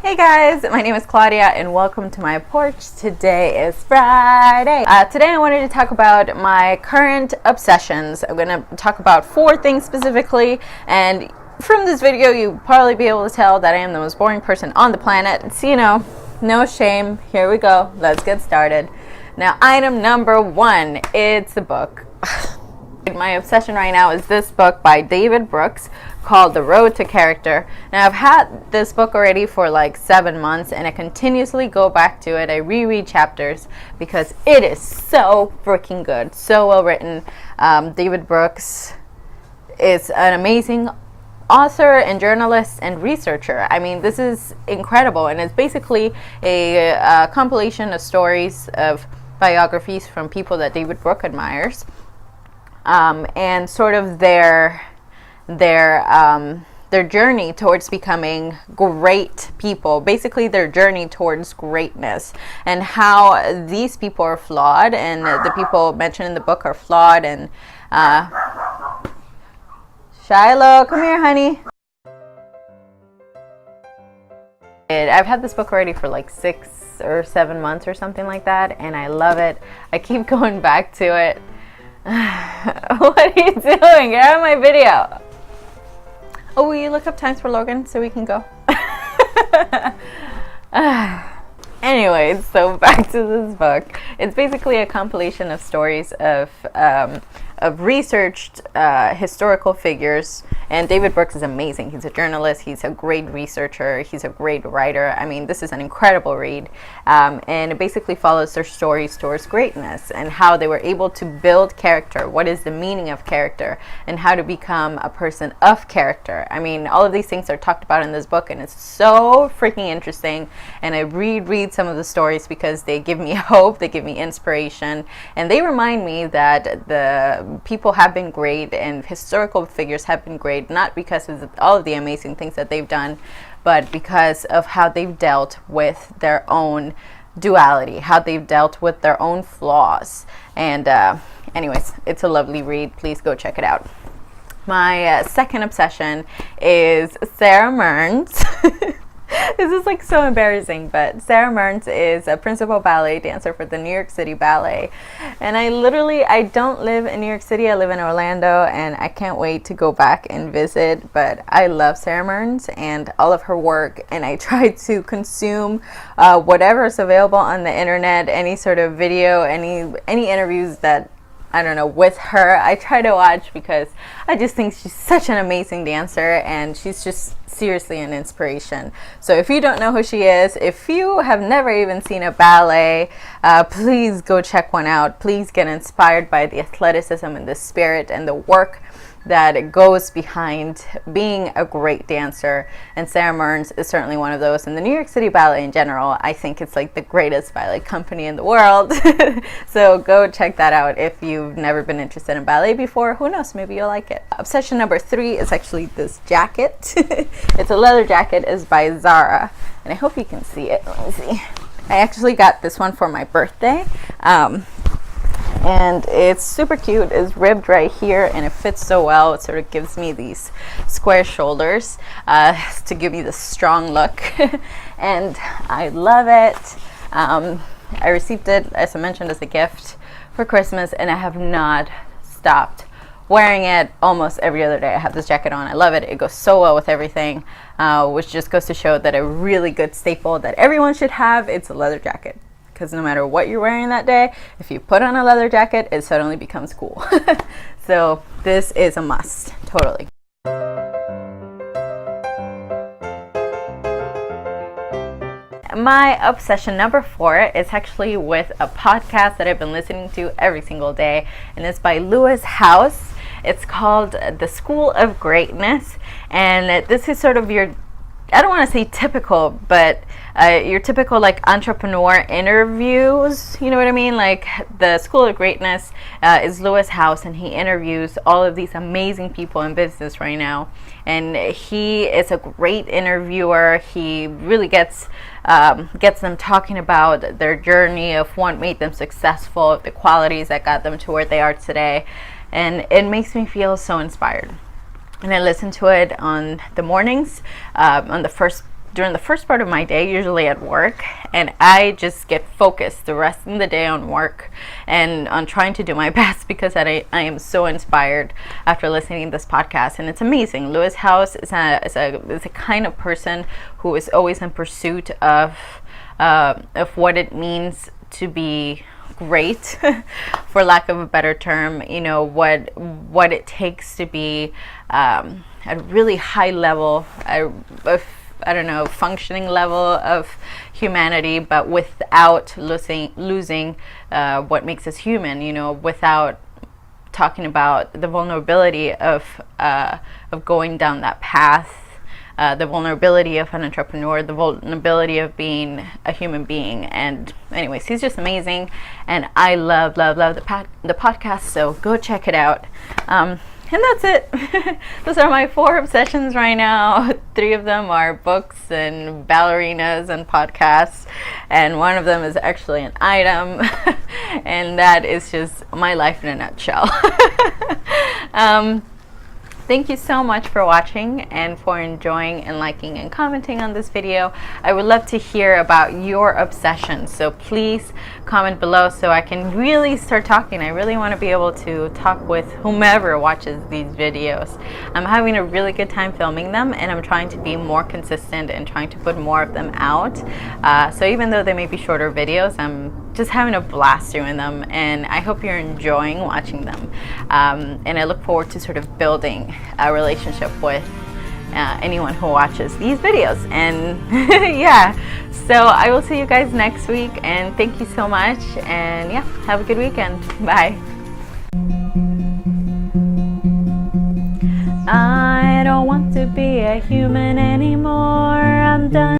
Hey guys, my name is Claudia and welcome to my porch. Today is Friday. Today I wanted to talk about my current obsessions. I'm going to talk about 4 things specifically, and from this video you'll probably be able to tell that I am the most boring person on the planet. So no shame. Here we go. Let's get started. Now, item number 1, it's a book. My obsession right now is this book by David Brooks called The Road to Character. Now, I've had this book already for like 7 months and I continuously go back to it. I reread chapters because it is so freaking good, so well written. David Brooks is an amazing author and journalist and researcher. I mean, this is incredible, and it's basically a compilation of stories of biographies from people that David Brooks admires. And sort of their journey towards becoming great people, basically their journey towards greatness, and how these people are flawed, and the people mentioned in the book are flawed. And Shiloh, come here, honey. I've had this book already for like 6 or 7 months or something like that, and I love it. I keep going back to it. What are you doing? Get out of my video. Oh, will you look up times for Logan so we can go? Anyways, so back to this book. It's basically a compilation of stories of researched historical figures. And David Brooks is amazing. He's a journalist. He's a great researcher. He's a great writer. I mean, this is an incredible read. And it basically follows their stories towards greatness and how they were able to build character. What is the meaning of character and how to become a person of character. I mean, all of these things are talked about in this book, and it's so freaking interesting. And I reread some of the stories because they give me hope, they give me inspiration, and they remind me that the people have been great and historical figures have been great, not because of all of the amazing things that they've done, but because of how they've dealt with their own duality, how they've dealt with their own flaws. And anyways, it's a lovely read. Please go check it out. My second obsession is Sarah Mearns. This is like so embarrassing, but Sarah Mearns is a principal ballet dancer for the New York City Ballet. And I don't live in New York City, I live in Orlando, and I can't wait to go back and visit. But I love Sarah Mearns and all of her work, and I try to consume whatever is available on the internet, any sort of video, any interviews that I don't know, with her, I try to watch because I just think she's such an amazing dancer, and she's just seriously an inspiration. So if you don't know who she is, if you have never even seen a ballet, please go check one out. Please get inspired by the athleticism and the spirit and the work that goes behind being a great dancer, and Sarah Mearns is certainly one of those. And the New York City Ballet in general, I think it's like the greatest ballet company in the world. So go check that out if you've never been interested in ballet before. Who knows, maybe you'll like it. Obsession number 3 is actually this jacket. It's a leather jacket. It's by Zara, and I hope you can see it. Let me see. I actually got this one for my birthday. And it's super cute. It's ribbed right here, and it fits so well. It sort of gives me these square shoulders to give me the strong look. And I love it. I received it, as I mentioned, as a gift for Christmas, and I have not stopped wearing it almost every other day. I have this jacket on. I love it. It goes so well with everything, which just goes to show that a really good staple that everyone should have, it's a leather jacket. Because no matter what you're wearing that day, if you put on a leather jacket, it suddenly becomes cool. So this is a must, totally. My obsession number 4 is actually with a podcast that I've been listening to every single day, and it's by Lewis Howes. It's called The School of Greatness, and this is sort of your, I don't want to say typical, but your typical like entrepreneur interviews, you know what I mean? Like the School of Greatness is Lewis Howes, and he interviews all of these amazing people in business right now. And he is a great interviewer. He really gets them talking about their journey of what made them successful, the qualities that got them to where they are today. And it makes me feel so inspired. And I listen to it on the mornings, on the first during the first part of my day, usually at work, and I just get focused the rest of the day on work and on trying to do my best, because I am so inspired after listening to this podcast. And it's amazing. Lewis Howes is a kind of person who is always in pursuit of what it means to be great, for lack of a better term. You know, what it takes to be at a really high level of, I don't know, functioning level of humanity, but without losing what makes us human, you know, without talking about the vulnerability of going down that path, the vulnerability of an entrepreneur, the vulnerability of being a human being. And anyways, he's just amazing, and I love the podcast, so go check it out. And that's it. Those are my 4 obsessions right now. 3 of them are books and ballerinas and podcasts, and one of them is actually an item, and that is just my life in a nutshell. Thank you so much for watching and for enjoying and liking and commenting on this video. I would love to hear about your obsessions, so please comment below so I can really start talking. I really want to be able to talk with whomever watches these videos. I'm having a really good time filming them, and I'm trying to be more consistent and trying to put more of them out. So even though they may be shorter videos, I'm just having a blast doing them, and I hope you're enjoying watching them. And I look forward to sort of building a relationship with anyone who watches these videos. And yeah, so I will see you guys next week, and thank you so much, and yeah, have a good weekend. Bye. I don't want to be a human anymore. I'm done.